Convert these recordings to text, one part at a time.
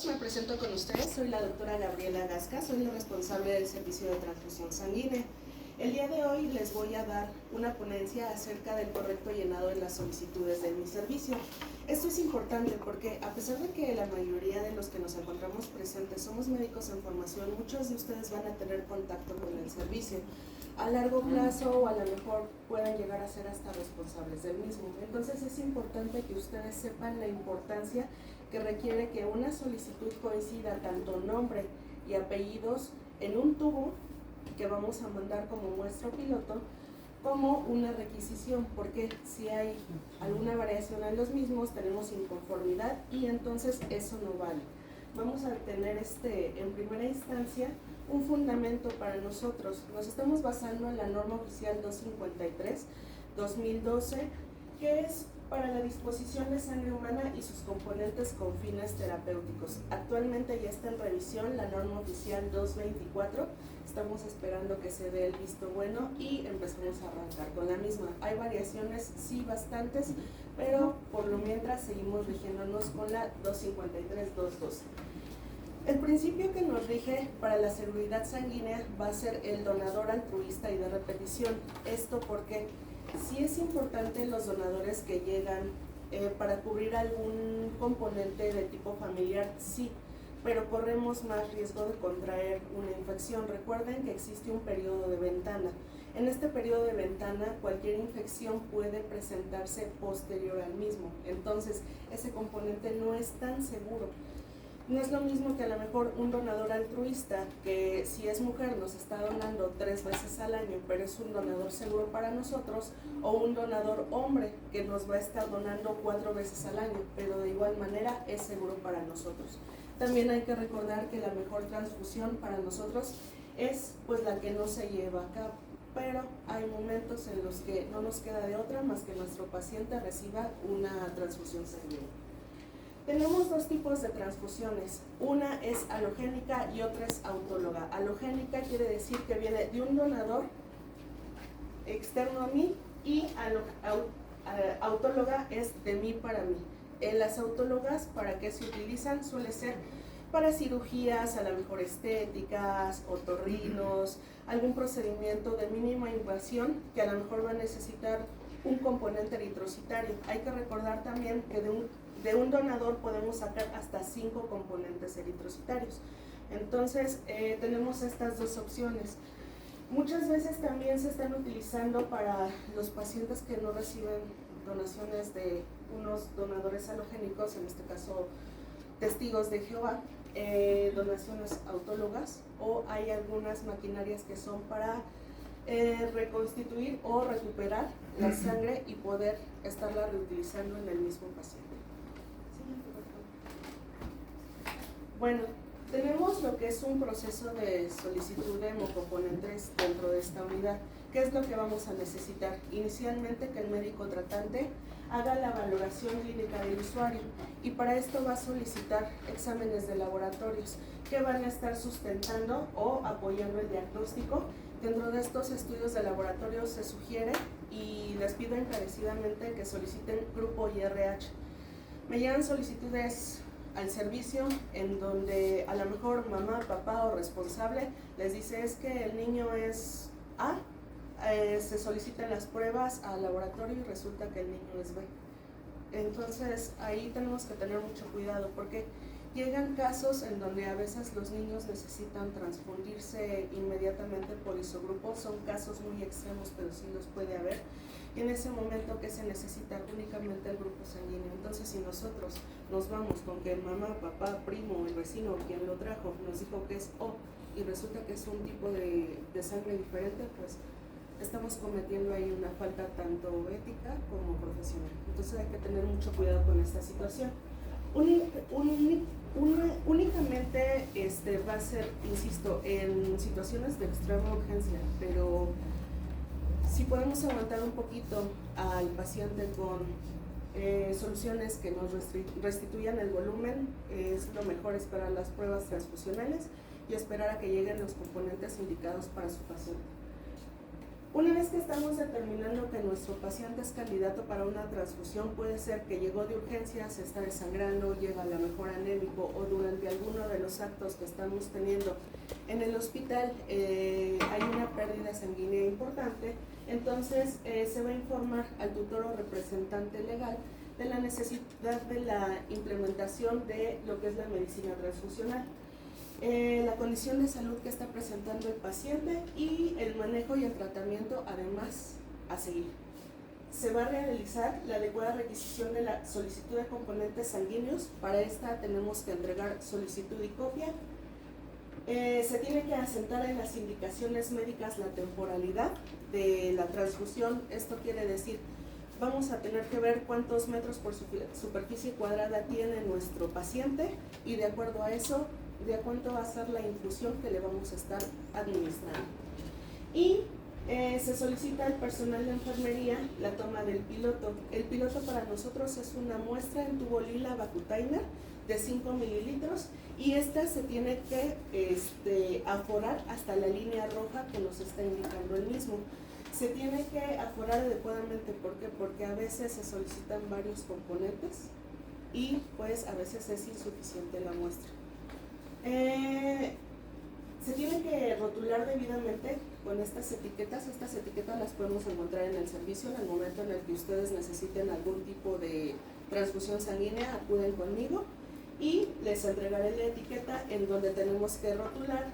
me presento con ustedes, soy la doctora Gabriela Gasca, soy la responsable del servicio de transfusión sanguínea. El día de hoy les voy a dar una ponencia acerca del correcto llenado de las solicitudes de mi servicio. Esto es importante porque a pesar de que la mayoría de los que nos encontramos presentes somos médicos en formación, muchos de ustedes van a tener contacto con el servicio. A largo plazo o a lo mejor puedan llegar a ser hasta responsables del mismo. Entonces es importante que ustedes sepan la importancia que requiere que una solicitud coincida tanto nombre y apellidos en un tubo que vamos a mandar como muestra piloto, como una requisición, porque si hay alguna variación en los mismos tenemos inconformidad y entonces eso no vale. Vamos a tener en primera instancia un fundamento para nosotros. Nos estamos basando en la norma oficial 253-2012, que es para la disposición de sangre humana y sus componentes con fines terapéuticos. Actualmente ya está en revisión la norma oficial 224, estamos esperando que se dé el visto bueno y empezamos a arrancar con la misma. Hay variaciones, sí, bastantes, pero por lo mientras seguimos rigiéndonos con la 253-212. El principio que nos rige para la seguridad sanguínea va a ser el donador altruista y de repetición. Esto porque sí es importante los donadores que llegan para cubrir algún componente de tipo familiar, sí, pero corremos más riesgo de contraer una infección. Recuerden que existe un periodo de ventana. En este periodo de ventana cualquier infección puede presentarse posterior al mismo, entonces ese componente no es tan seguro. No es lo mismo que a lo mejor un donador altruista, que si es mujer nos está donando 3 veces al año, pero es un donador seguro para nosotros, o un donador hombre que nos va a estar donando 4 veces al año, pero de igual manera es seguro para nosotros. También hay que recordar que la mejor transfusión para nosotros es pues la que no se lleva a cabo, pero hay momentos en los que no nos queda de otra más que nuestro paciente reciba una transfusión sanguínea. Tenemos 2 tipos de transfusiones, una es halogénica y otra es autóloga. Halogénica quiere decir que viene de un donador externo a mí y autóloga es de mí para mí. Las autólogas, ¿para qué se utilizan? Suele ser para cirugías, a lo mejor estéticas, otorrinos, algún procedimiento de mínima invasión que a lo mejor va a necesitar un componente eritrocitario. Hay que recordar también que de un donador podemos sacar hasta 5 componentes eritrocitarios. Entonces tenemos estas 2 opciones. Muchas veces también se están utilizando para los pacientes que no reciben donaciones de unos donadores halogénicos, en este caso testigos de Jehová, donaciones autólogas, o hay algunas maquinarias que son para reconstituir o recuperar la sangre y poder estarla reutilizando en el mismo paciente. Bueno, tenemos lo que es un proceso de solicitud de hemocomponentes dentro de esta unidad. ¿Qué es lo que vamos a necesitar? Inicialmente que el médico tratante haga la valoración clínica del usuario y para esto va a solicitar exámenes de laboratorios que van a estar sustentando o apoyando el diagnóstico. Dentro de estos estudios de laboratorio se sugiere y les pido encarecidamente que soliciten grupo IRH. Me llegan solicitudes al servicio en donde a lo mejor mamá, papá o responsable les dice es que el niño es A, se solicitan las pruebas al laboratorio y resulta que el niño es B. Entonces ahí tenemos que tener mucho cuidado porque llegan casos en donde a veces los niños necesitan transfundirse inmediatamente por isogrupo, son casos muy extremos pero sí los puede haber. Y en ese momento que se necesita únicamente el grupo sanguíneo. Entonces si nosotros nos vamos con que mamá, papá, primo, el vecino, quien lo trajo, nos dijo que es O y resulta que es un tipo de sangre diferente, pues estamos cometiendo ahí una falta tanto ética como profesional. Entonces hay que tener mucho cuidado con esta situación. Únicamente va a ser, insisto, en situaciones de extrema urgencia, pero si podemos aguantar un poquito al paciente con soluciones que nos restituyan el volumen, es lo mejor esperar las pruebas transfusionales y esperar a que lleguen los componentes indicados para su paciente. Una vez que estamos determinando que nuestro paciente es candidato para una transfusión, puede ser que llegó de urgencia, se está desangrando, llega a lo mejor anémico, o durante alguno de los actos que estamos teniendo en el hospital hay una pérdida sanguínea importante, entonces se va a informar al tutor o representante legal de la necesidad de la implementación de lo que es la medicina transfusional. La condición de salud que está presentando el paciente y el manejo y el tratamiento además a seguir. Se va a realizar la adecuada requisición de la solicitud de componentes sanguíneos. Para esta tenemos que entregar solicitud y copia. Se tiene que asentar en las indicaciones médicas la temporalidad de la transfusión. Esto quiere decir, vamos a tener que ver cuántos metros por superficie cuadrada tiene nuestro paciente y de acuerdo a eso, de cuánto va a ser la infusión que le vamos a estar administrando. Y se solicita al personal de enfermería la toma del piloto. El piloto para nosotros es una muestra en tubo lila Vacutainer de 5 mililitros y esta se tiene que aforar hasta la línea roja que nos está indicando el mismo. Se tiene que aforar adecuadamente, ¿por qué? Porque a veces se solicitan varios componentes y pues a veces es insuficiente la muestra. Se tiene que rotular debidamente con estas etiquetas las podemos encontrar en el servicio. En el momento en el que ustedes necesiten algún tipo de transfusión sanguínea, acuden conmigo y les entregaré la etiqueta en donde tenemos que rotular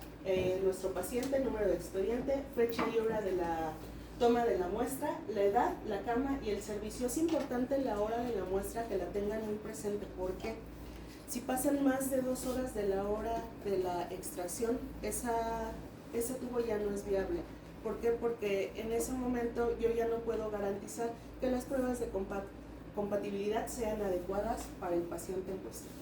nuestro paciente, número de expediente, fecha y hora de la toma de la muestra, la edad, la cama y el servicio. Es importante la hora de la muestra que la tengan muy presente porque si pasan más de 2 horas de la hora de la extracción, ese tubo ya no es viable. ¿Por qué? Porque en ese momento yo ya no puedo garantizar que las pruebas de compatibilidad sean adecuadas para el paciente en cuestión.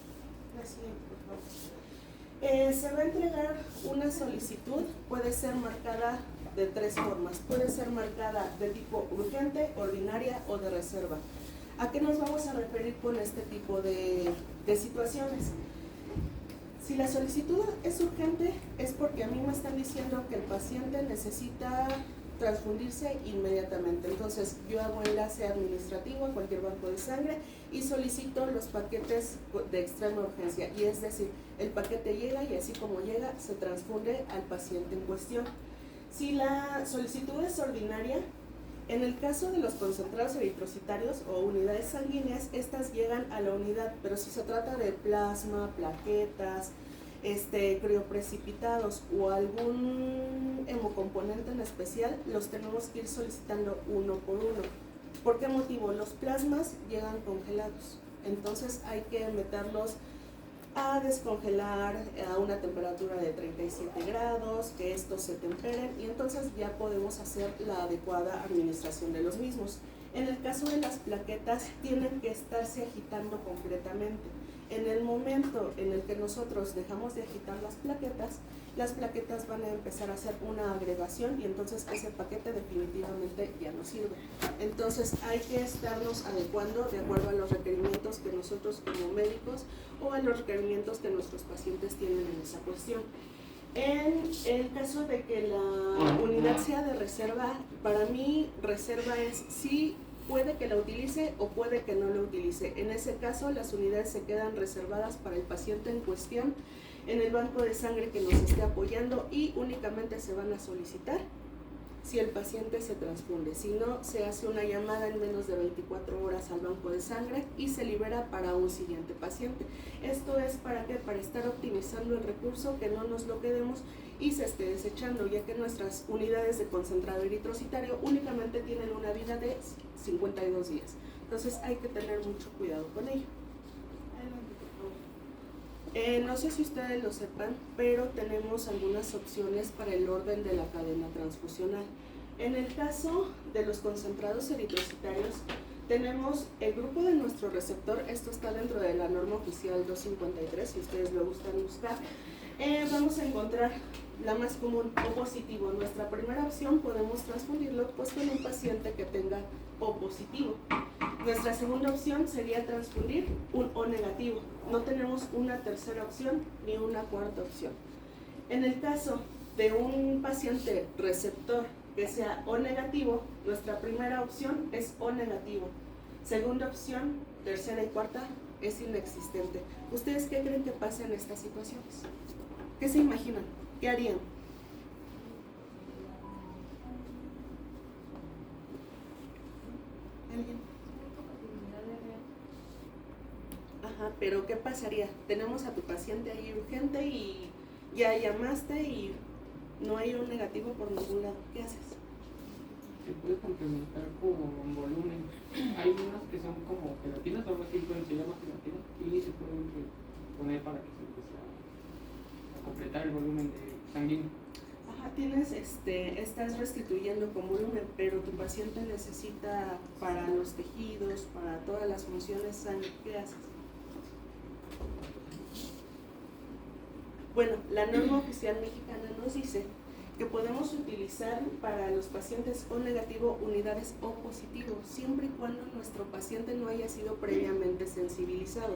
La siguiente, por favor. Se va a entregar una solicitud, puede ser marcada de 3 formas. Puede ser marcada de tipo urgente, ordinaria o de reserva. ¿A qué nos vamos a referir con este tipo de situaciones? Si la solicitud es urgente, es porque a mí me están diciendo que el paciente necesita transfundirse inmediatamente. Entonces, yo hago enlace administrativo a cualquier banco de sangre y solicito los paquetes de extrema urgencia. Y es decir, el paquete llega y así como llega, se transfunde al paciente en cuestión. Si la solicitud es ordinaria, en el caso de los concentrados eritrocitarios o unidades sanguíneas, estas llegan a la unidad, pero si se trata de plasma, plaquetas, crioprecipitados o algún hemocomponente en especial, los tenemos que ir solicitando uno por uno. ¿Por qué motivo? Los plasmas llegan congelados, entonces hay que meterlos a descongelar a una temperatura de 37 grados, que estos se temperen y entonces ya podemos hacer la adecuada administración de los mismos. En el caso de las plaquetas, tienen que estarse agitando concretamente. En el momento en el que nosotros dejamos de agitar las plaquetas van a empezar a hacer una agregación y entonces ese paquete definitivamente ya no sirve. Entonces hay que estarnos adecuando de acuerdo a los requerimientos que nosotros como médicos o a los requerimientos que nuestros pacientes tienen en esa cuestión. En el caso de que la unidad sea de reserva, para mí reserva es sí puede que la utilice o puede que no la utilice. En ese caso, las unidades se quedan reservadas para el paciente en cuestión en el banco de sangre que nos esté apoyando y únicamente se van a solicitar si el paciente se transfunde. Si no, se hace una llamada en menos de 24 horas al banco de sangre y se libera para un siguiente paciente. Esto es para ¿qué? Para estar optimizando el recurso, que no nos lo quedemos y se esté desechando, ya que nuestras unidades de concentrado eritrocitario únicamente tienen una vida de 52 días. Entonces hay que tener mucho cuidado con ello. No sé si ustedes lo sepan, pero tenemos algunas opciones para el orden de la cadena transfusional. En el caso de los concentrados eritrocitarios, tenemos el grupo de nuestro receptor. Esto está dentro de la norma oficial 253, si ustedes lo gustan buscar. Vamos a encontrar la más común, O positivo. Nuestra primera opción podemos transfundirlo pues con un paciente que tenga O positivo. Nuestra segunda opción sería transfundir un O negativo. No tenemos una tercera opción ni una cuarta opción. En el caso de un paciente receptor que sea O negativo, nuestra primera opción es O negativo. Segunda opción, tercera y cuarta es inexistente. ¿Ustedes qué creen que pasa en estas situaciones? ¿Qué se imaginan? ¿Qué harían? ¿Alguien? Ajá, pero ¿qué pasaría? Tenemos a tu paciente ahí urgente y ya llamaste y no hay un negativo por ningún lado. ¿Qué haces? Se puede complementar con volumen. Hay unas que son como gelatinas, o algo así, se llama gelatina, y se pueden poner para que se empiece a completar el volumen sanguíneo. Ajá, estás restituyendo con volumen, pero tu paciente necesita para los tejidos, para todas las funciones sangre. ¿Qué haces? Bueno, la norma oficial mexicana nos dice que podemos utilizar para los pacientes O negativo unidades O positivo, siempre y cuando nuestro paciente no haya sido previamente sensibilizado.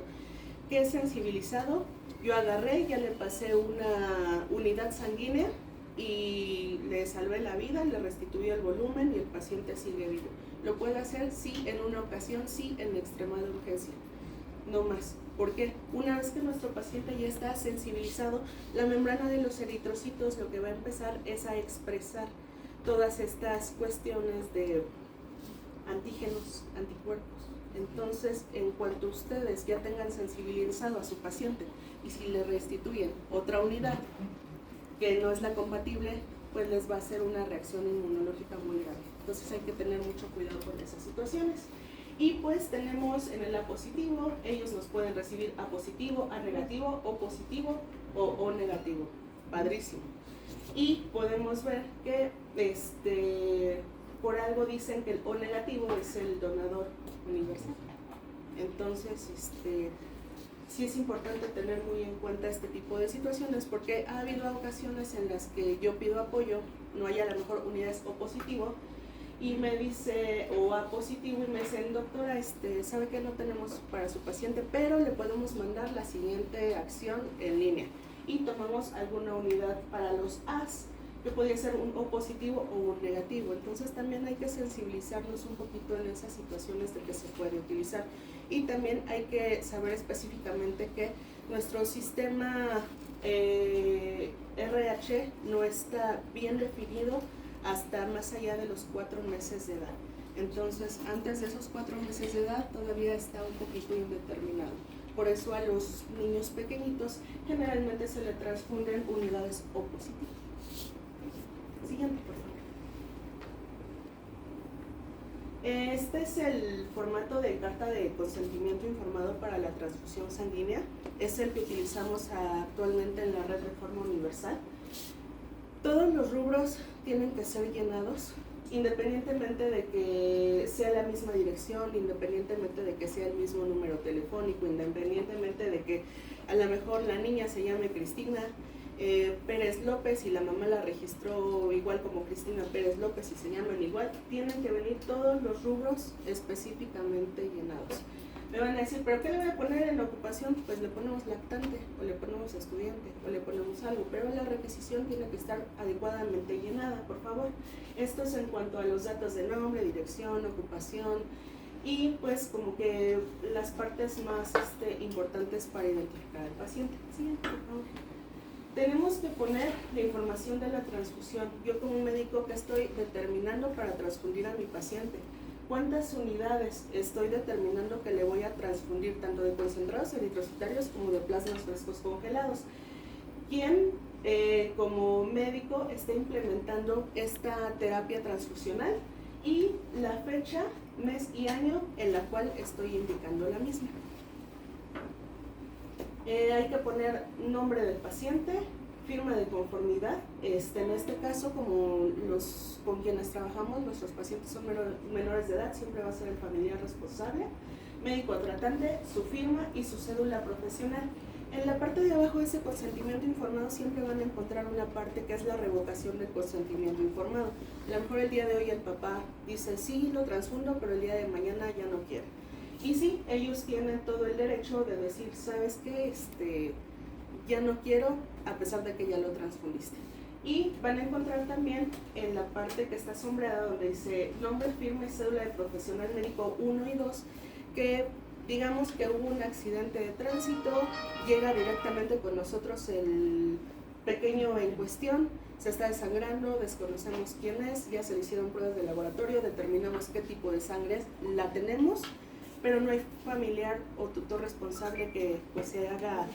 ¿Qué es sensibilizado? Yo agarré, ya le pasé una unidad sanguínea y le salvé la vida, le restituí el volumen y el paciente sigue vivo. ¿Lo puede hacer? Sí, en una ocasión, sí, en extremada urgencia. No más. ¿Por qué? Una vez que nuestro paciente ya está sensibilizado, la membrana de los eritrocitos lo que va a empezar es a expresar todas estas cuestiones de antígenos, anticuerpos. Entonces, en cuanto ustedes ya tengan sensibilizado a su paciente y si le restituyen otra unidad que no es la compatible, pues les va a hacer una reacción inmunológica muy grave. Entonces hay que tener mucho cuidado con esas situaciones. Y pues tenemos en el A positivo, ellos nos pueden recibir A positivo, A negativo, O positivo o O negativo. Padrísimo. Y podemos ver que por algo dicen que el O negativo es el donador universal. Entonces, sí es importante tener muy en cuenta este tipo de situaciones porque ha habido ocasiones en las que yo pido apoyo, no hay a lo mejor unidades O positivo, y me dice, o A positivo, y me dicen, doctora, sabe que no tenemos para su paciente, pero le podemos mandar la siguiente acción en línea. Y tomamos alguna unidad para los A's, que podría ser un O positivo o un negativo. Entonces también hay que sensibilizarnos un poquito en esas situaciones de que se puede utilizar. Y también hay que saber específicamente que nuestro sistema RH no está bien definido hasta más allá de los 4 meses de edad. Entonces, antes de esos 4 meses de edad todavía está un poquito indeterminado. Por eso a los niños pequeñitos generalmente se le transfunden unidades O positivas. Siguiente, por favor. Este es el formato de carta de consentimiento informado para la transfusión sanguínea. Es el que utilizamos actualmente en la red de forma universal. Todos los rubros tienen que ser llenados, independientemente de que sea la misma dirección, independientemente de que sea el mismo número telefónico, independientemente de que a lo mejor la niña se llame Cristina Pérez López y la mamá la registró igual como Cristina Pérez López y se llaman igual, tienen que venir todos los rubros específicamente llenados. Me van a decir, ¿pero qué le voy a poner en la ocupación? Pues le ponemos lactante, o le ponemos estudiante, o le ponemos algo, pero la requisición tiene que estar adecuadamente llenada, por favor. Esto es en cuanto a los datos de nombre, dirección, ocupación, y pues como que las partes más importantes para identificar al paciente. Siguiente, por favor. Tenemos que poner la información de la transfusión. Yo como médico, ¿qué estoy determinando para transfundir a mi paciente? ¿Cuántas unidades estoy determinando que le voy a transfundir, tanto de concentrados eritrocitarios como de plasmas frescos congelados? ¿Quién como médico está implementando esta terapia transfusional? Y la fecha, mes y año en la cual estoy indicando la misma. Hay que poner nombre del paciente, firma de conformidad. En este caso, como con quienes trabajamos, nuestros pacientes son menores de edad, siempre va a ser el familiar responsable, médico tratante, su firma y su cédula profesional. En la parte de abajo de ese consentimiento informado siempre van a encontrar una parte que es la revocación del consentimiento informado. A lo mejor el día de hoy el papá dice, sí, lo transfundo, pero el día de mañana ya no quiere. Y sí, ellos tienen todo el derecho de decir, ¿sabes qué? Ya no quiero, a pesar de que ya lo transfundiste. Y van a encontrar también en la parte que está sombreada donde dice nombre, firma y cédula de profesional médico 1 y 2, que digamos que hubo un accidente de tránsito, llega directamente con nosotros el pequeño en cuestión, se está desangrando, desconocemos quién es, ya se le hicieron pruebas de laboratorio, determinamos qué tipo de sangre es, la tenemos, pero no hay familiar o tutor responsable que pues se haga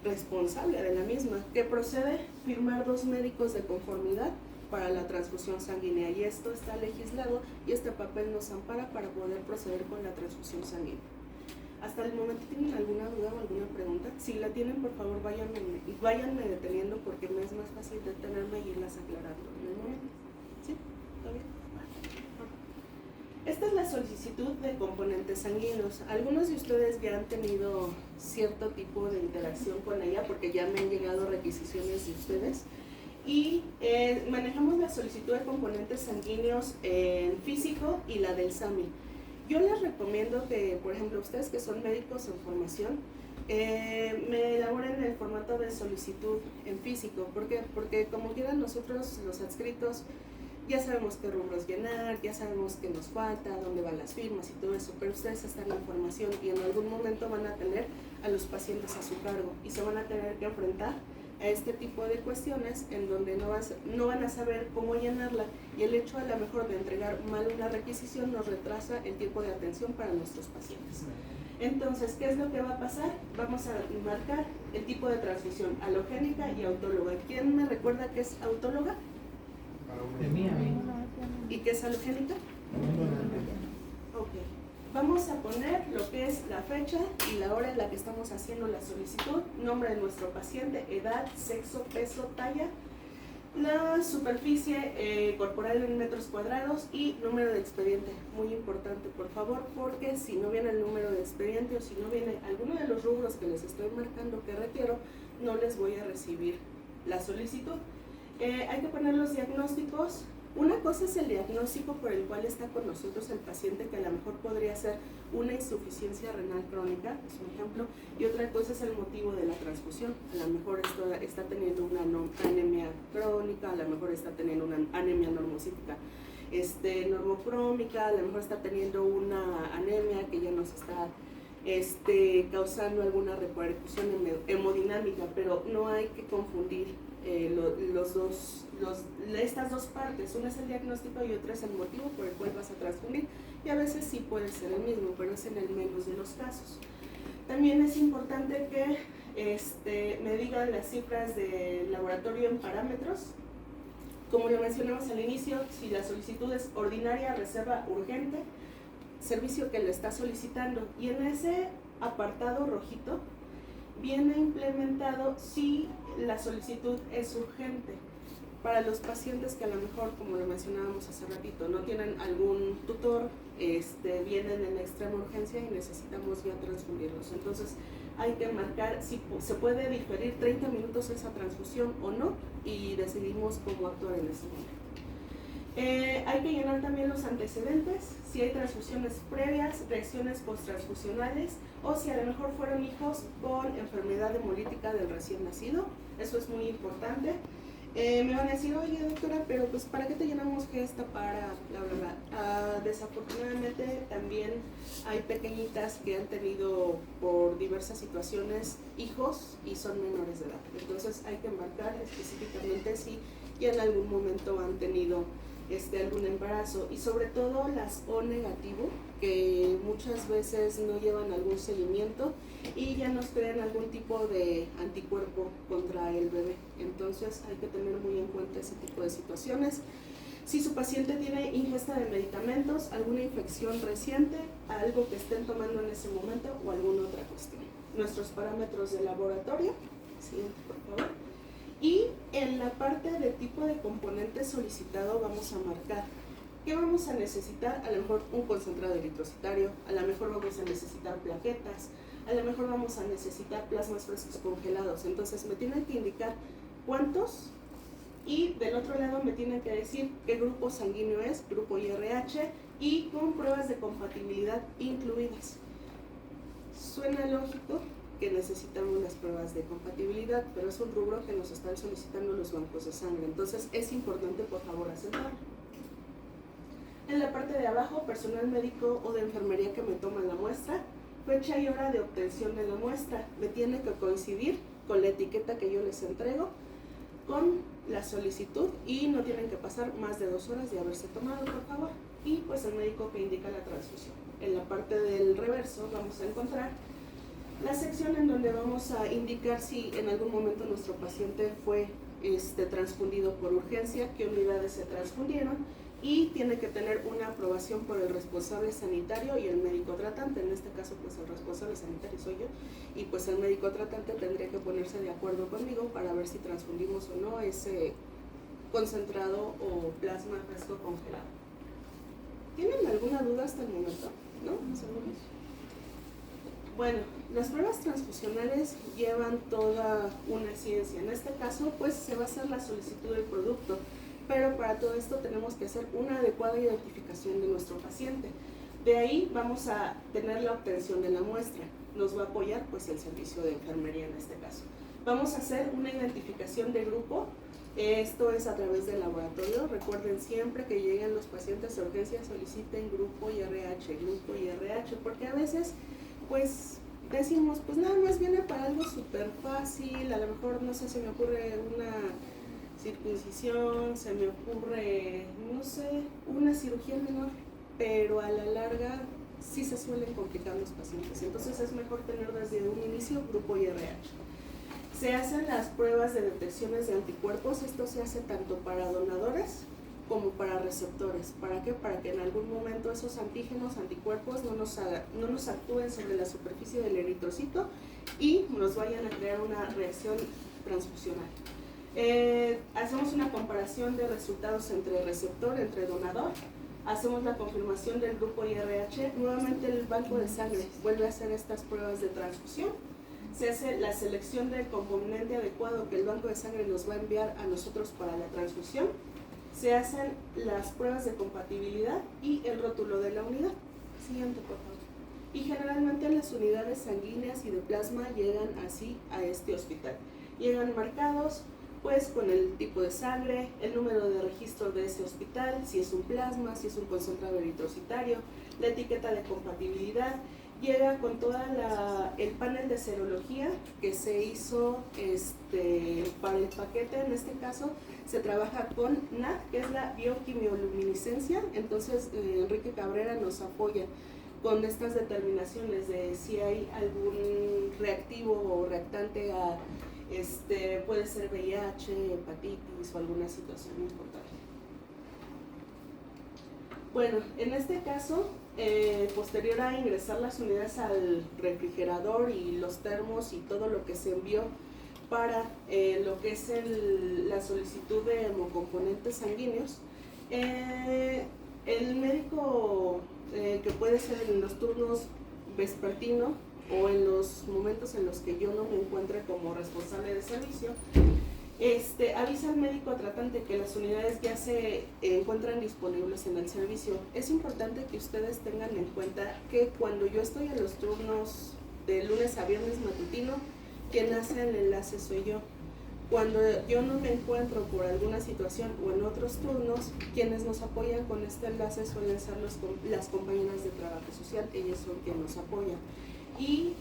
responsable de la misma, que procede firmar 2 médicos de conformidad para la transfusión sanguínea, y esto está legislado y este papel nos ampara para poder proceder con la transfusión sanguínea. Hasta el momento, ¿tienen alguna duda o alguna pregunta? Si la tienen, por favor, váyanme deteniendo, porque me es más fácil detenerme y irlas aclarando en el momento. ¿Sí? ¿Está bien? Esta es la solicitud de componentes sanguíneos. Algunos de ustedes ya han tenido cierto tipo de interacción con ella, porque ya me han llegado requisiciones de ustedes. Y manejamos la solicitud de componentes sanguíneos en físico y la del SAMI. Yo les recomiendo que, por ejemplo, ustedes que son médicos en formación, me elaboren el formato de solicitud en físico. ¿Por qué? Porque como quieran nosotros, los adscritos, ya sabemos qué rubros llenar, ya sabemos qué nos falta, dónde van las firmas y todo eso, pero ustedes están en formación y en algún momento van a tener a los pacientes a su cargo y se van a tener que enfrentar a este tipo de cuestiones en donde no van a saber cómo llenarla, y el hecho a lo mejor de entregar mal una requisición nos retrasa el tiempo de atención para nuestros pacientes. Entonces, ¿qué es lo que va a pasar? Vamos a marcar el tipo de transfusión, halogénica y autóloga. ¿Quién me recuerda qué es autóloga? ¿Y qué es halogénica? Ok. Vamos a poner lo que es la fecha y la hora en la que estamos haciendo la solicitud, nombre de nuestro paciente, edad, sexo, peso, talla, la superficie corporal en metros cuadrados y número de expediente. Muy importante, por favor, porque si no viene el número de expediente o si no viene alguno de los rubros que les estoy marcando que requiero, no les voy a recibir la solicitud. Hay que poner los diagnósticos. Una cosa es el diagnóstico por el cual está con nosotros el paciente, que a lo mejor podría ser una insuficiencia renal crónica, es un ejemplo, y otra cosa es el motivo de la transfusión. A lo mejor está teniendo una anemia crónica, a lo mejor está teniendo una anemia normocítica normocrómica, a lo mejor está teniendo una anemia que ya nos está causando alguna repercusión hemodinámica, pero no hay que confundir estas dos partes. Una es el diagnóstico y otra es el motivo por el cual vas a transfundir, y a veces sí puede ser el mismo, pero es en el menos de los casos. También es importante que me digan las cifras del laboratorio en parámetros. Como lo mencionamos al inicio, si la solicitud es ordinaria, reserva, urgente, servicio que le está solicitando, y en ese apartado rojito viene implementado si la solicitud es urgente. Para los pacientes que a lo mejor, como lo mencionábamos hace ratito, no tienen algún tutor, vienen en extrema urgencia y necesitamos ya transfundirlos. Entonces hay que marcar si se puede diferir 30 minutos esa transfusión o no, y decidimos cómo actuar en ese momento. Hay que llenar también los antecedentes, si hay transfusiones previas, reacciones posttransfusionales, o si a lo mejor fueron hijos con enfermedad hemolítica del recién nacido. Eso es muy importante. Me van a decir, oye doctora, pero pues ¿para qué te llenamos esta para bla bla bla? Desafortunadamente también hay pequeñitas que han tenido por diversas situaciones hijos y son menores de edad. Entonces hay que marcar específicamente si ya en algún momento han tenido algún embarazo, y sobre todo las O negativo, que muchas veces no llevan algún seguimiento y ya nos crean algún tipo de anticuerpo contra el bebé. Entonces hay que tener muy en cuenta ese tipo de situaciones. Si su paciente tiene ingesta de medicamentos, alguna infección reciente, algo que estén tomando en ese momento o alguna otra cuestión. Nuestros parámetros de laboratorio, siguiente por favor. Y en la parte de tipo de componente solicitado vamos a marcar qué vamos a necesitar. A lo mejor un concentrado eritrocitario, a lo mejor vamos a necesitar plaquetas, a lo mejor vamos a necesitar plasmas frescos congelados. Entonces me tienen que indicar cuántos, y del otro lado me tienen que decir qué grupo sanguíneo es, grupo IRH, y con pruebas de compatibilidad incluidas. ¿Suena lógico? que necesitamos las pruebas de compatibilidad, pero es un rubro que nos están solicitando los bancos de sangre, entonces es importante por favor aceptarlo. En la parte de abajo, personal médico o de enfermería que me toma la muestra, fecha y hora de obtención de la muestra, me tiene que coincidir con la etiqueta que yo les entrego, con la solicitud y no tienen que pasar más de 2 horas de haberse tomado, por favor. Y pues el médico que indica la transfusión. En la parte del reverso vamos a encontrar la sección en donde vamos a indicar si en algún momento nuestro paciente fue transfundido por urgencia, qué unidades se transfundieron y tiene que tener una aprobación por el responsable sanitario y el médico tratante. En este caso pues el responsable sanitario soy yo y pues el médico tratante tendría que ponerse de acuerdo conmigo para ver si transfundimos o no ese concentrado o plasma fresco congelado. ¿Tienen alguna duda hasta el momento? ¿No? ¿Seguros? Bueno, las pruebas transfusionales llevan toda una ciencia. En este caso pues se va a hacer la solicitud del producto, pero para todo esto tenemos que hacer una adecuada identificación de nuestro paciente. De ahí vamos a tener la obtención de la muestra. Nos va a apoyar pues el servicio de enfermería en este caso. Vamos a hacer una identificación de grupo. Esto es a través del laboratorio. Recuerden siempre que lleguen los pacientes a urgencia soliciten grupo IRH, porque a veces pues decimos pues nada más viene para algo súper fácil, a lo mejor no sé, se me ocurre una circuncisión, se me ocurre, no sé, una cirugía menor, pero a la larga sí se suelen complicar los pacientes, entonces es mejor tener desde un inicio grupo IRH. Se hacen las pruebas de detecciones de anticuerpos, esto se hace tanto para donadores como para receptores. ¿Para qué? Para que en algún momento esos antígenos, anticuerpos no nos actúen sobre la superficie del eritrocito y nos vayan a crear una reacción transfusional. Hacemos una comparación de resultados entre receptor, entre donador, hacemos la confirmación del grupo IRH, nuevamente el banco de sangre vuelve a hacer estas pruebas de transfusión, se hace la selección del componente adecuado que el banco de sangre nos va a enviar a nosotros para la transfusión, se hacen las pruebas de compatibilidad y el rótulo de la unidad. Siguiente, por favor. Y generalmente las unidades sanguíneas y de plasma llegan así a este hospital. Llegan marcados pues con el tipo de sangre, el número de registro de ese hospital, si es un plasma, si es un concentrado eritrocitario, la etiqueta de compatibilidad, llega con toda el panel de serología que se hizo para el paquete. En este caso se trabaja con NAT, que es la bioquimioluminiscencia, entonces Enrique Cabrera nos apoya con estas determinaciones de si hay algún reactivo o reactante a puede ser VIH, hepatitis o alguna situación importante. Bueno, en este caso, posterior a ingresar las unidades al refrigerador y los termos y todo lo que se envió para lo que es la solicitud de hemocomponentes sanguíneos, el médico que puede ser en los turnos vespertino o en los momentos en los que yo no me encuentre como responsable de servicio, avisa al médico tratante que las unidades ya se encuentran disponibles en el servicio. Es importante que ustedes tengan en cuenta que cuando yo estoy en los turnos de lunes a viernes matutino, quien hace el enlace soy yo. Cuando yo no me encuentro por alguna situación o en otros turnos, quienes nos apoyan con este enlace suelen ser las compañeras de trabajo social, ellas son quienes nos apoyan. Y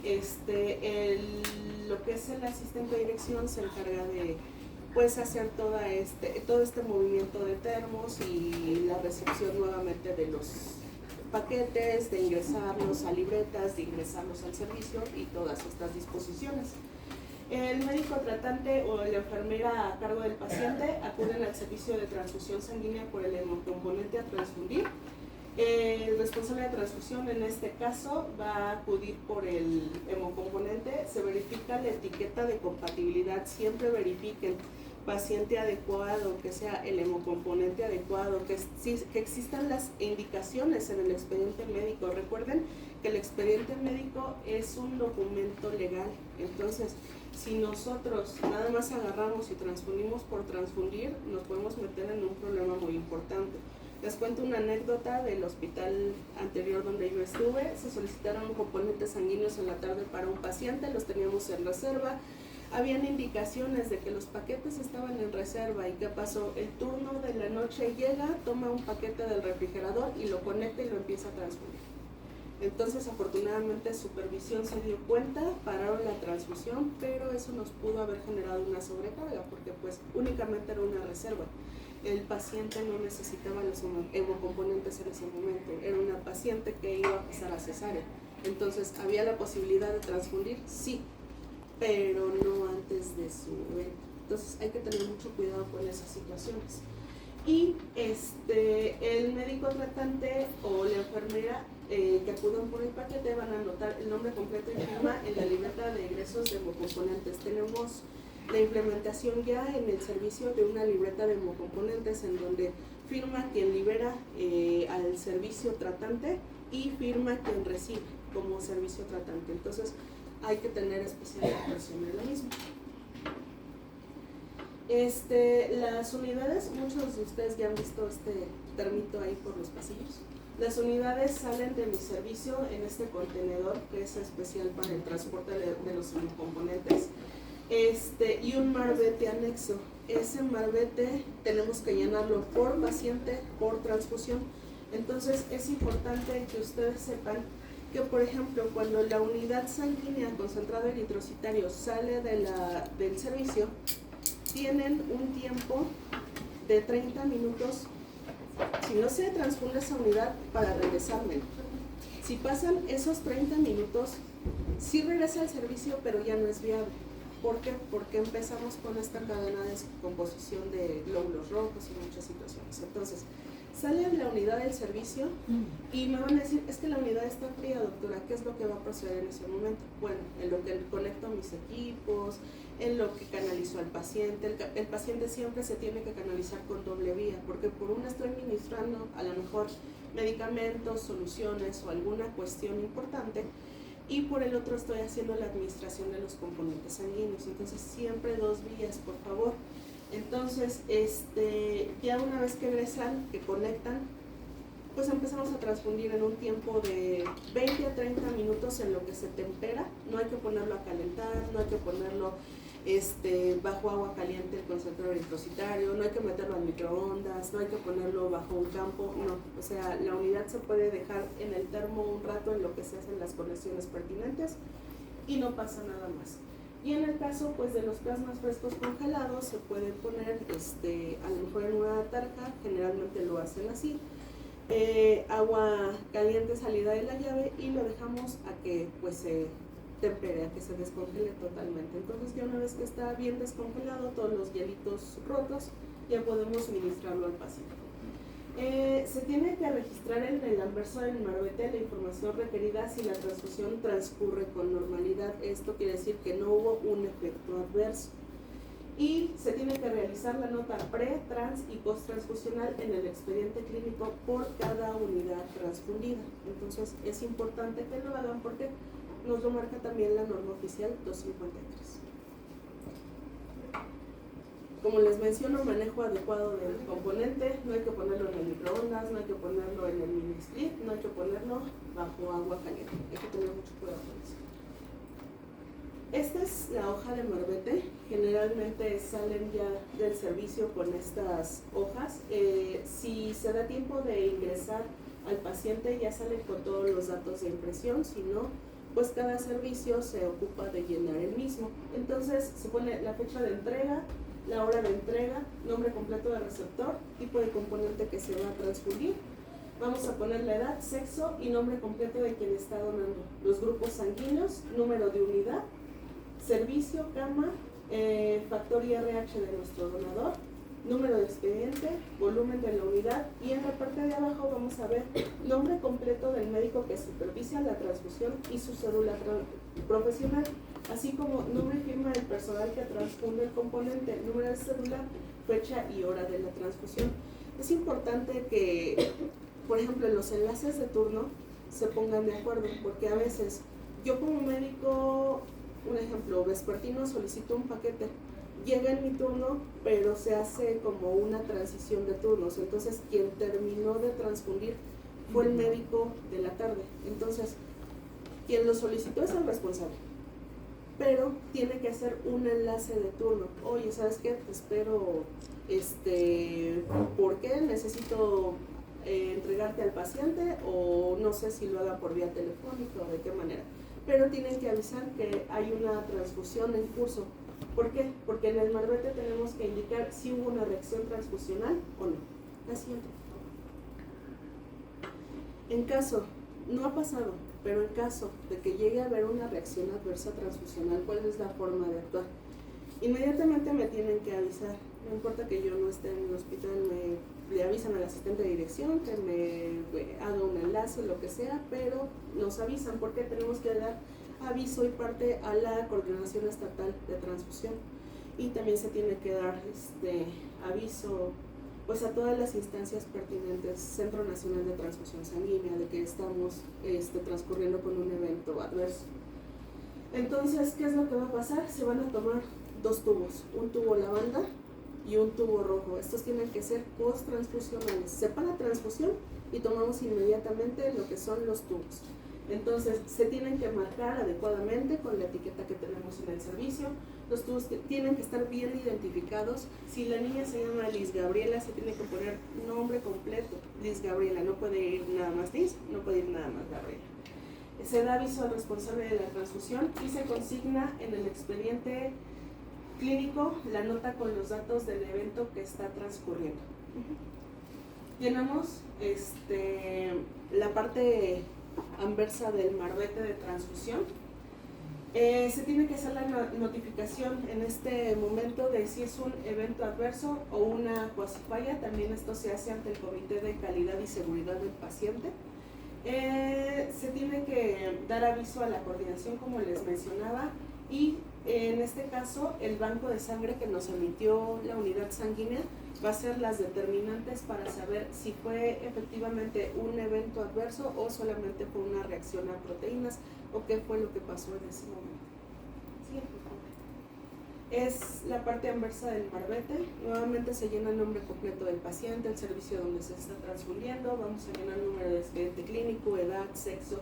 lo que es el asistente de dirección se encarga de pues hacer todo este movimiento de termos y la recepción nuevamente de los paquetes, de ingresarlos a libretas, de ingresarlos al servicio y todas estas disposiciones. El médico tratante o la enfermera a cargo del paciente acuden al servicio de transfusión sanguínea por el hemocomponente a transfundir. El responsable de transfusión en este caso va a acudir por el hemocomponente, se verifica la etiqueta de compatibilidad, siempre verifiquen paciente adecuado, que sea el hemocomponente adecuado, que existan las indicaciones en el expediente médico. Recuerden que el expediente médico es un documento legal, entonces si nosotros nada más agarramos y transfundimos por transfundir, nos podemos meter en un problema muy importante. Les cuento una anécdota del hospital anterior donde yo estuve. Se solicitaron componentes sanguíneos en la tarde para un paciente, los teníamos en reserva. Habían indicaciones de que los paquetes estaban en reserva. ¿Y qué pasó? El turno de la noche llega, toma un paquete del refrigerador y lo conecta y lo empieza a transfundir. Entonces, afortunadamente, supervisión se dio cuenta, pararon la transfusión, pero eso nos pudo haber generado una sobrecarga porque pues únicamente era una reserva. El paciente no necesitaba los hemocomponentes en ese momento, era una paciente que iba a pasar a cesárea. Entonces, ¿había la posibilidad de transfundir? Sí, pero no antes de su evento. Entonces, hay que tener mucho cuidado con esas situaciones. Y el médico tratante o la enfermera que acudan por el paquete van a anotar el nombre completo y firma en la libreta de egresos de hemocomponentes. Tenemos la implementación ya en el servicio de una libreta de hemocomponentes en donde firma quien libera al servicio tratante y firma quien recibe como servicio tratante. Entonces hay que tener especial atención en lo mismo. Las unidades, muchos de ustedes ya han visto este termito ahí por los pasillos. Las unidades salen de mi servicio en este contenedor que es especial para el transporte de los hemocomponentes. Y un marbete anexo. Ese marbete tenemos que llenarlo por paciente, por transfusión. Entonces es importante que ustedes sepan que, por ejemplo, cuando la unidad sanguínea concentrada eritrocitario sale del servicio, tienen un tiempo de 30 minutos, si no se transfunde esa unidad, para regresarme. Si pasan esos 30 minutos, sí regresa al servicio, pero ya no es viable. ¿Por qué? Porque empezamos con esta cadena de descomposición de glóbulos rojos y muchas situaciones. Entonces, sale la unidad del servicio y me van a decir, es que la unidad está fría, doctora, ¿qué es lo que va a proceder en ese momento? Bueno, en lo que conecto mis equipos, en lo que canalizo al paciente. El paciente siempre se tiene que canalizar con doble vía, porque por una estoy ministrando a lo mejor medicamentos, soluciones o alguna cuestión importante, y por el otro estoy haciendo la administración de los componentes sanguíneos. Entonces siempre dos vías, por favor. Entonces, ya una vez que egresan, que conectan, pues empezamos a transfundir en un tiempo de 20 a 30 minutos en lo que se tempera. No hay que ponerlo a calentar, no hay que ponerlo bajo agua caliente el concentrado eritrocitario, no hay que meterlo al microondas, no hay que ponerlo bajo un campo, no. O sea, la unidad se puede dejar en el termo un rato en lo que se hacen las conexiones pertinentes y no pasa nada más. Y en el caso pues de los plasmas frescos congelados se puede poner a lo mejor en una tarja, generalmente lo hacen así, agua caliente salida de la llave y lo dejamos a que pues se tempere, a que se descongele totalmente. Entonces ya una vez que está bien descongelado, todos los hielitos rotos, ya podemos ministrarlo al paciente. Se tiene que registrar en el anverso del marbete la información requerida si la transfusión transcurre con normalidad. Esto quiere decir que no hubo un efecto adverso. Y se tiene que realizar la nota pre, trans y post-transfusional en el expediente clínico por cada unidad transfundida. Entonces es importante que lo hagan porque nos lo marca también la norma oficial 253. Como les menciono, manejo adecuado del componente, no hay que ponerlo en el microondas, no hay que ponerlo en el mini split, no hay que ponerlo bajo agua caliente, hay que tener mucho cuidado con eso. Esta es la hoja de marbete, generalmente salen ya del servicio con estas hojas. Si se da tiempo de ingresar al paciente ya sale con todos los datos de impresión, si no, pues cada servicio se ocupa de llenar el mismo. Entonces se pone la fecha de entrega, la hora de entrega, nombre completo del receptor, tipo de componente que se va a transfundir. Vamos a poner la edad, sexo y nombre completo de quien está donando. Los grupos sanguíneos, número de unidad, servicio, cama, factor IRH de nuestro donador, número de expediente, volumen de la unidad y en la parte de abajo vamos a ver nombre completo del médico que supervisa la transfusión y su cédula profesional, así como nombre y firma del personal que transfunde el componente, número de cédula, fecha y hora de la transfusión. Es importante que, por ejemplo, en los enlaces de turno se pongan de acuerdo, porque a veces yo como médico, un ejemplo, vespertino, solicito un paquete, llega en mi turno, pero se hace como una transición de turnos. Entonces, quien terminó de transfundir fue el médico de la tarde. Entonces, quien lo solicitó es el responsable, pero tiene que hacer un enlace de turno. Oye, ¿sabes qué? Te espero, ¿por qué? Necesito entregarte al paciente, o no sé si lo haga por vía telefónica o de qué manera, pero tienen que avisar que hay una transfusión en curso. ¿Por qué? Porque en el marbete tenemos que indicar si hubo una reacción transfusional o no. La siguiente. En caso, no ha pasado, pero en caso de que llegue a haber una reacción adversa transfusional, ¿cuál es la forma de actuar? Inmediatamente me tienen que avisar. No importa que yo no esté en el hospital, le avisan al asistente de dirección, que me haga un enlace, lo que sea, pero nos avisan porque tenemos que dar aviso y parte a la Coordinación Estatal de Transfusión, y también se tiene que dar aviso pues a todas las instancias pertinentes, Centro Nacional de Transfusión Sanguínea, de que estamos transcurriendo con un evento adverso. Entonces, ¿qué es lo que va a pasar? Se van a tomar 2 tubos, un tubo lavanda y un tubo rojo. Estos tienen que ser post-transfusionales. Se para transfusión y tomamos inmediatamente lo que son los tubos. Entonces, se tienen que marcar adecuadamente con la etiqueta que tenemos en el servicio. Los tubos tienen que estar bien identificados. Si la niña se llama Liz Gabriela, se tiene que poner nombre completo. Liz Gabriela, no puede ir nada más Liz, no puede ir nada más Gabriela. Se da aviso al responsable de la transfusión y se consigna en el expediente clínico la nota con los datos del evento que está transcurriendo. Llenamos la parte anversa del marbete de transfusión. Se tiene que hacer la notificación en este momento de si es un evento adverso o una cuasifalla. También esto se hace ante el Comité de Calidad y Seguridad del Paciente. Se tiene que dar aviso a la coordinación, como les mencionaba, y en este caso el banco de sangre que nos emitió la unidad sanguínea va a ser las determinantes para saber si fue efectivamente un evento adverso o solamente fue una reacción a proteínas, o qué fue lo que pasó en ese momento. Sí, por favor. Es la parte anversa del marbete. Nuevamente se llena el nombre completo del paciente, el servicio donde se está transfundiendo, vamos a llenar el número de expediente clínico, edad, sexo,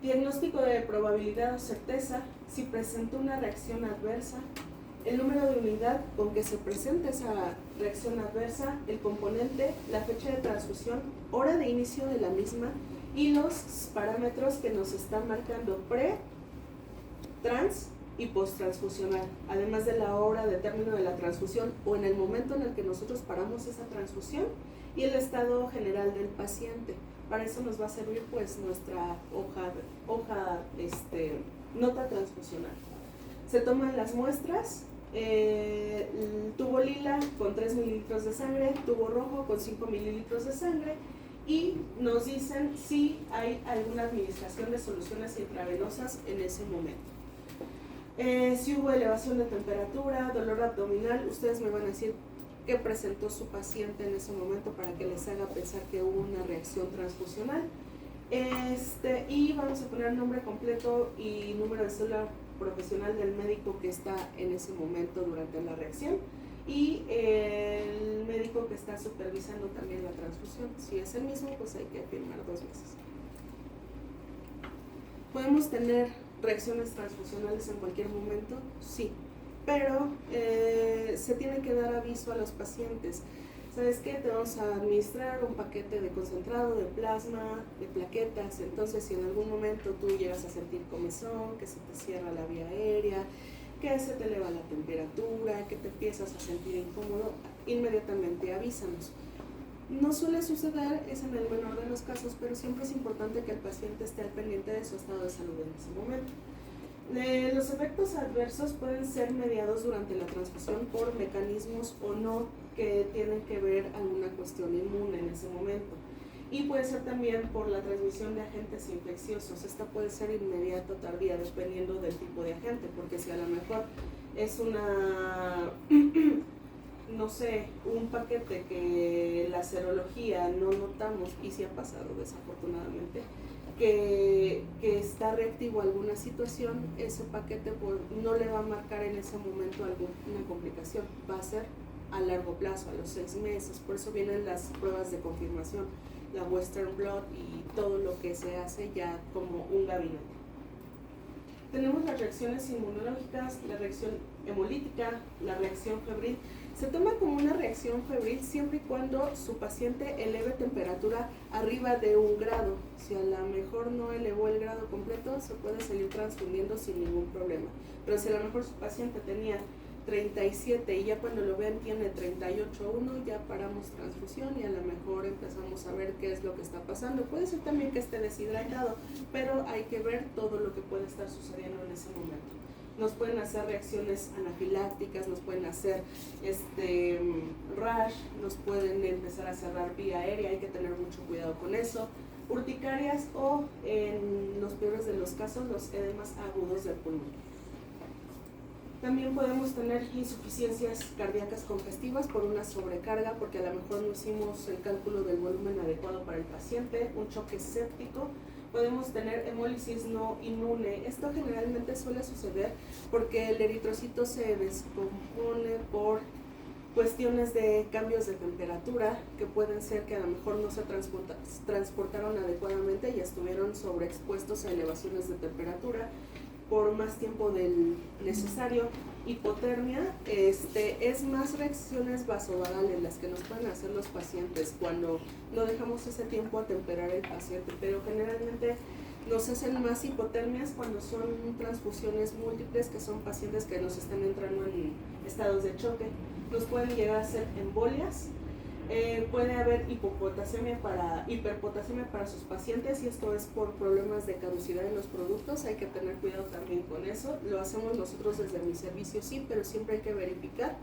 diagnóstico de probabilidad o certeza, si presentó una reacción adversa, el número de unidad con que se presenta esa reacción adversa, el componente, la fecha de transfusión, hora de inicio de la misma y los parámetros que nos están marcando pre, trans y post-transfusional, además de la hora de término de la transfusión o en el momento en el que nosotros paramos esa transfusión, y el estado general del paciente. Para eso nos va a servir pues nuestra nota transfusional. Se toman las muestras, el tubo lila con 3 mililitros de sangre, tubo rojo con 5 mililitros de sangre, y nos dicen si hay alguna administración de soluciones intravenosas en ese momento. Si hubo elevación de temperatura, dolor abdominal, ustedes me van a decir qué presentó su paciente en ese momento para que les haga pensar que hubo una reacción transfusional. Y vamos a poner nombre completo y número de cédula profesional del médico que está en ese momento durante la reacción, y el médico que está supervisando también la transfusión. Si es el mismo, pues hay que firmar 2 veces. ¿Podemos tener reacciones transfusionales en cualquier momento? Sí, pero se tiene que dar aviso a los pacientes. ¿Sabes qué? Te vamos a administrar un paquete de concentrado, de plasma, de plaquetas. Entonces, si en algún momento tú llegas a sentir comezón, que se te cierra la vía aérea, que se te eleva la temperatura, que te empiezas a sentir incómodo, inmediatamente avísanos. No suele suceder, es en el menor de los casos, pero siempre es importante que el paciente esté al pendiente de su estado de salud en ese momento. Los efectos adversos pueden ser mediados durante la transfusión por mecanismos o no que tienen que ver alguna cuestión inmune en ese momento, y puede ser también por la transmisión de agentes infecciosos. Esta puede ser inmediata o tardía dependiendo del tipo de agente, porque si a lo mejor es no sé, un paquete que la serología no notamos, y sí ha pasado desafortunadamente, que está reactivo a alguna situación, ese paquete no le va a marcar en ese momento alguna complicación, va a ser a largo plazo, a los 6 meses, por eso vienen las pruebas de confirmación, la Western Blot y todo lo que se hace ya como un gabinete. Tenemos las reacciones inmunológicas, la reacción hemolítica, la reacción febril. Se toma como una reacción febril siempre y cuando su paciente eleve temperatura arriba de 1 grado. Si a lo mejor no elevó el grado completo, se puede seguir transfundiendo sin ningún problema. Pero si a lo mejor su paciente tenía 37 y ya cuando lo vean tiene 38.1, ya paramos transfusión y a lo mejor empezamos a ver qué es lo que está pasando. Puede ser también que esté deshidratado, pero hay que ver todo lo que puede estar sucediendo en ese momento. Nos pueden hacer reacciones anafilácticas, nos pueden hacer rash, nos pueden empezar a cerrar vía aérea, hay que tener mucho cuidado con eso. Urticarias o, en los peores de los casos, los edemas agudos del pulmón. También podemos tener insuficiencias cardíacas congestivas por una sobrecarga, porque a lo mejor no hicimos el cálculo del volumen adecuado para el paciente, un choque séptico. Podemos tener hemólisis no inmune. Esto generalmente suele suceder porque el eritrocito se descompone por cuestiones de cambios de temperatura, que pueden ser que a lo mejor no se transportaron adecuadamente y estuvieron sobreexpuestos a elevaciones de temperatura por más tiempo del necesario. Hipotermia, es más reacciones vasovagales las que nos pueden hacer los pacientes cuando no dejamos ese tiempo a temperar el paciente, pero generalmente nos hacen más hipotermias cuando son transfusiones múltiples, que son pacientes que nos están entrando en estados de choque. Nos pueden llegar a hacer embolias. Puede haber hiperpotasemia para sus pacientes, y esto es por problemas de caducidad en los productos. Hay que tener cuidado también con eso. Lo hacemos nosotros desde mi servicio, sí, pero siempre hay que verificar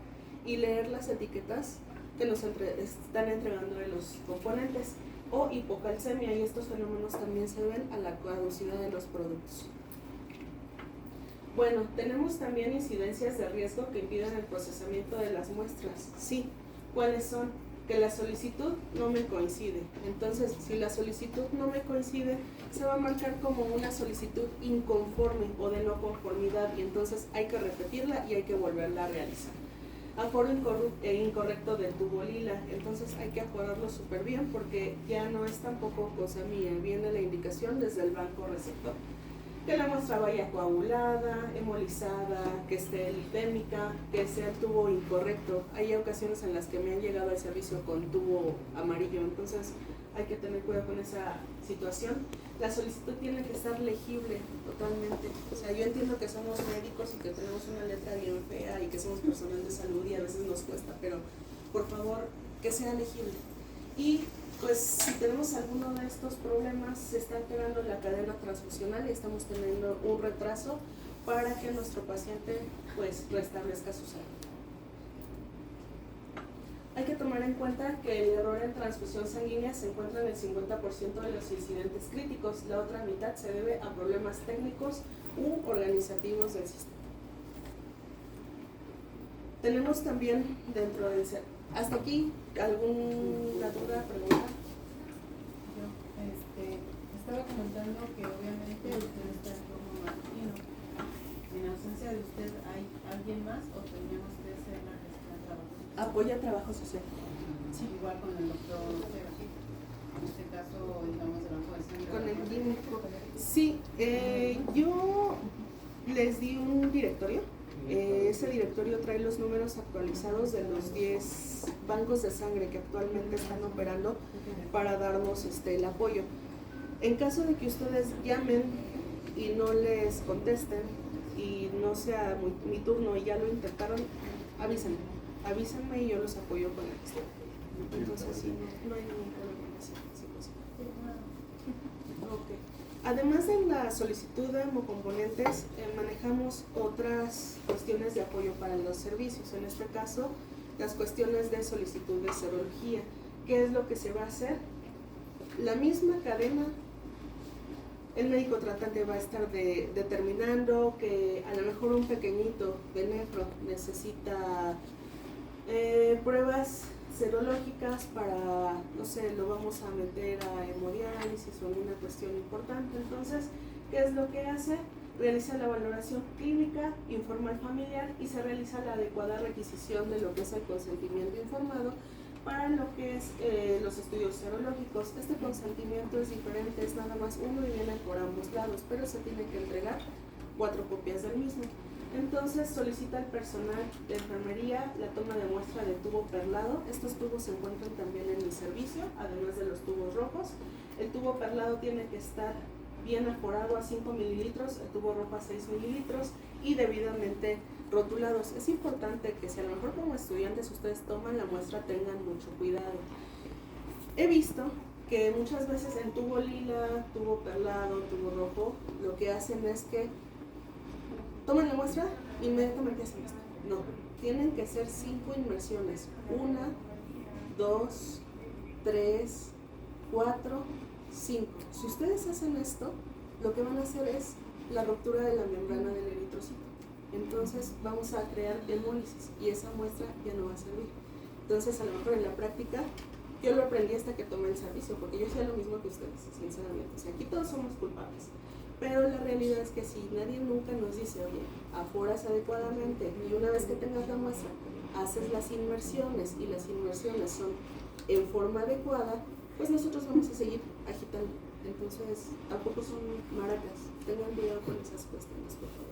y leer las etiquetas que nos están entregando de los componentes. O hipocalcemia, y estos fenómenos también se ven a la caducidad de los productos. Bueno, tenemos también incidencias de riesgo que impiden el procesamiento de las muestras. Sí, ¿cuáles son? Que la solicitud no me coincide. Entonces, si la solicitud no me coincide, se va a marcar como una solicitud inconforme o de no conformidad, y entonces hay que repetirla y hay que volverla a realizar. Aforo incorrecto del tubo lila, entonces hay que aforarlo súper bien porque ya no es tampoco cosa mía, viene la indicación desde el banco receptor. Que la muestra vaya coagulada, hemolizada, que esté lipémica, que sea el tubo incorrecto. Hay ocasiones en las que me han llegado al servicio con tubo amarillo, entonces hay que tener cuidado con esa situación. La solicitud tiene que estar legible totalmente. O sea, yo entiendo que somos médicos y que tenemos una letra bien fea y que somos personal de salud y a veces nos cuesta, pero por favor que sea legible. Y pues si tenemos alguno de estos problemas, se está alterando la cadena transfusional y estamos teniendo un retraso para que nuestro paciente pues restablezca su salud. Hay que tomar en cuenta que el error en transfusión sanguínea se encuentra en el 50% de los incidentes críticos. La otra mitad se debe a problemas técnicos u organizativos del sistema. Tenemos también dentro del... ¿Hasta aquí alguna duda, pregunta? Yo estaba comentando que obviamente usted está en turno matutino. En ausencia de usted, ¿hay alguien más o teníamos que ser la que está en trabajo social? Apoya trabajo social. Sí, igual con el doctor Ortega. En este caso, digamos, de banco de sangre. Con el químico. Sí, yo les di un directorio. Ese directorio trae los números actualizados de los 10 bancos de sangre que actualmente están operando para darnos el apoyo. En caso de que ustedes llamen y no les contesten y no sea mi turno y ya lo intentaron, avísenme y yo los apoyo con la gestión. Entonces sí, no hay ningún problema en esa situación. Okay. Además de la solicitud de hemocomponentes, manejamos otras cuestiones de apoyo para los servicios. En este caso, las cuestiones de solicitud de serología. ¿Qué es lo que se va a hacer? La misma cadena, el médico tratante va a estar determinando que a lo mejor un pequeñito de nefro necesita pruebas serológicas para, no sé, lo vamos a meter a hemodiálisis o alguna cuestión importante. Entonces, ¿qué es lo que hace? Realiza la valoración clínica, informa al familiar y se realiza la adecuada requisición de lo que es el consentimiento informado para lo que es los estudios serológicos. Este consentimiento es diferente, es nada más uno y viene por ambos lados, pero se tiene que entregar 4 copias del mismo. Entonces solicita al personal de enfermería la toma de muestra de tubo perlado. Estos tubos se encuentran también en mi servicio, además de los tubos rojos. El tubo perlado tiene que estar bien aforado a 5 mililitros, el tubo rojo a 6 mililitros y debidamente rotulados. Es importante que si a lo mejor como estudiantes ustedes toman la muestra tengan mucho cuidado. He visto que muchas veces en tubo lila, tubo perlado, tubo rojo, lo que hacen es que toman la muestra, inmediatamente hacen esto. No, tienen que ser 5 inmersiones. 1, 2, 3, 4, 5. Si ustedes hacen esto, lo que van a hacer es la ruptura de la membrana del eritrocito. Entonces vamos a crear hemólisis y esa muestra ya no va a servir. Entonces a lo mejor en la práctica, yo lo aprendí hasta que tomé el servicio, porque yo hacía lo mismo que ustedes, sinceramente. O sea, aquí todos somos culpables. Pero la realidad es que si nadie nunca nos dice, oye, aforas adecuadamente y una vez que tengas la muestra, haces las inmersiones y las inmersiones son en forma adecuada, pues nosotros vamos a seguir agitando. Entonces, tampoco son maracas. Tengan cuidado con esas cuestiones, por favor.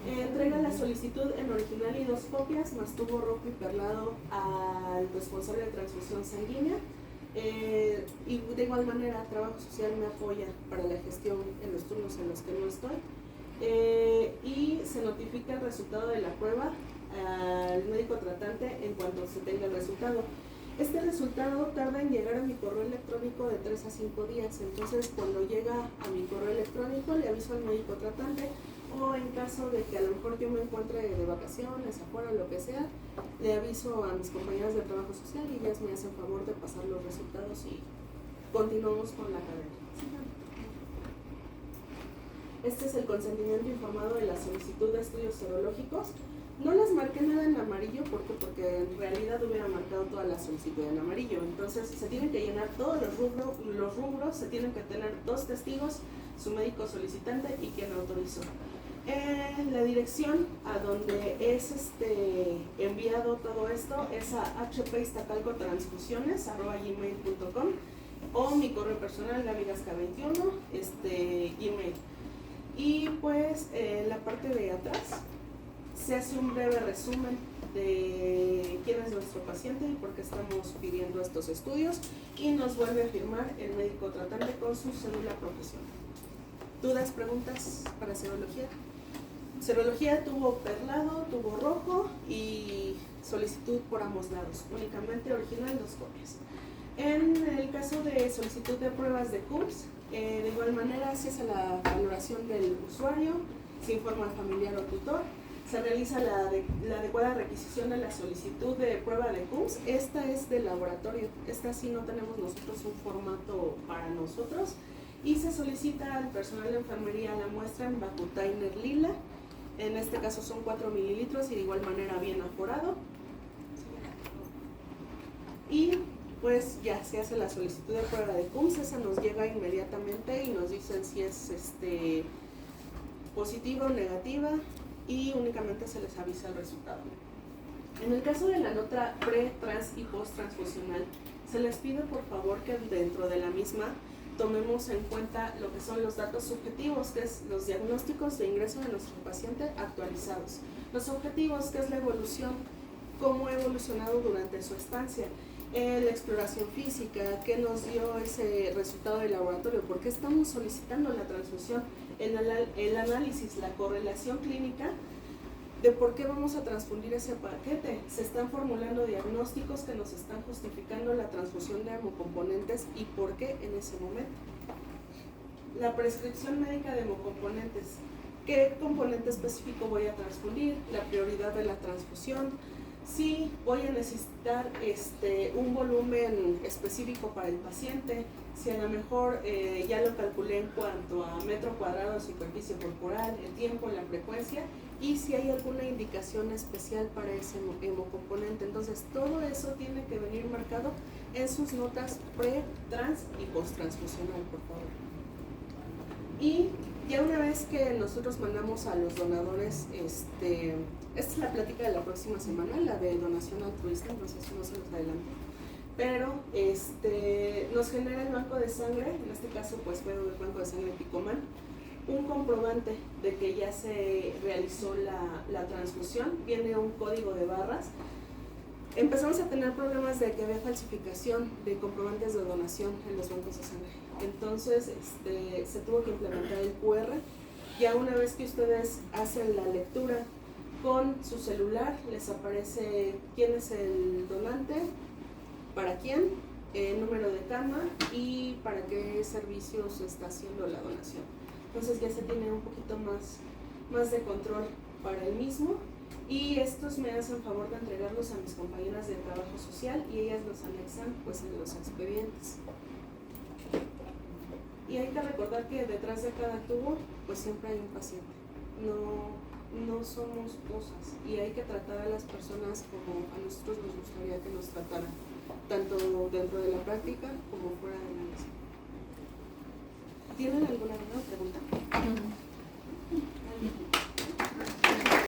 Entrega la solicitud en original y 2 copias, más tubo rojo y perlado al responsable de transfusión sanguínea. Y de igual manera, Trabajo Social me apoya para la gestión en los turnos en los que no estoy. Y se notifica el resultado de la prueba al médico tratante en cuanto se tenga el resultado. Este resultado tarda en llegar a mi correo electrónico de 3 a 5 días. Entonces, cuando llega a mi correo electrónico, le aviso al médico tratante, o en caso de que a lo mejor yo me encuentre de vacaciones, afuera, lo que sea, le aviso a mis compañeras de Trabajo Social y ellas me hacen favor de pasar los resultados y continuamos con la cadena. Este es el consentimiento informado de la solicitud de estudios serológicos. No les marqué nada en amarillo porque en realidad hubiera marcado toda la solicitud en amarillo. Entonces se tienen que llenar todos los rubros, se tienen que tener 2 testigos, su médico solicitante y quien autorizó. La dirección a donde es enviado todo esto es a hpiztacalcotransfusiones@gmail.com o mi correo personal gabygasca21 email. Y pues la parte de atrás se hace un breve resumen de quién es nuestro paciente y por qué estamos pidiendo estos estudios y nos vuelve a firmar el médico tratante con su cédula profesional. ¿Dudas, preguntas para serología? Serología tubo perlado, tubo rojo y solicitud por ambos lados, únicamente original 2 copias. En el caso de solicitud de pruebas de CURS, de igual manera se hace la valoración del usuario, se informa al familiar o tutor, se realiza la adecuada requisición de la solicitud de prueba de CURS. Esta es del laboratorio, esta sí no tenemos nosotros un formato para nosotros, y se solicita al personal de enfermería la muestra en Vacutainer lila. En este caso son 4 mililitros y de igual manera bien aforado. Y pues ya se hace la solicitud de prueba de CUMS, esa nos llega inmediatamente y nos dicen si es positiva o negativa y únicamente se les avisa el resultado. En el caso de la nota pre, trans y post transfusional, se les pide por favor que dentro de la misma tomemos en cuenta lo que son los datos subjetivos, que es los diagnósticos de ingreso de nuestro paciente actualizados. Los objetivos, que es la evolución, cómo ha evolucionado durante su estancia, la exploración física, qué nos dio ese resultado del laboratorio, por qué estamos solicitando la transfusión, el análisis, la correlación clínica de por qué vamos a transfundir ese paquete. Se están formulando diagnósticos que nos están justificando la transfusión de hemocomponentes y por qué en ese momento. La prescripción médica de hemocomponentes. ¿Qué componente específico voy a transfundir? La prioridad de la transfusión. Si voy a necesitar un volumen específico para el paciente, si a lo mejor ya lo calculé en cuanto a metro cuadrado de superficie corporal, el tiempo, la frecuencia, y si hay alguna indicación especial para ese hemocomponente. Entonces todo eso tiene que venir marcado en sus notas pre, trans y post-transfusional, por favor. Y ya una vez que nosotros mandamos a los donadores, esta es la plática de la próxima semana, la de donación altruista, entonces no se los adelanto. Pero nos genera el banco de sangre, en este caso pues fue el banco de sangre Picomán, un comprobante de que ya se realizó la transfusión, viene un código de barras. Empezamos a tener problemas de que había falsificación de comprobantes de donación en los bancos de sangre. Entonces se tuvo que implementar el QR. Ya una vez que ustedes hacen la lectura con su celular, les aparece quién es el donante, para quién, el número de cama y para qué servicio se está haciendo la donación. Entonces ya se tiene un poquito más de control para el mismo, y estos me hacen favor de entregarlos a mis compañeras de trabajo social y ellas los anexan pues en los expedientes. Y hay que recordar que detrás de cada tubo pues siempre hay un paciente, no somos cosas, y hay que tratar a las personas como a nosotros nos gustaría que nos trataran, tanto dentro de la práctica como fuera de la misma. ¿Tienen alguna pregunta?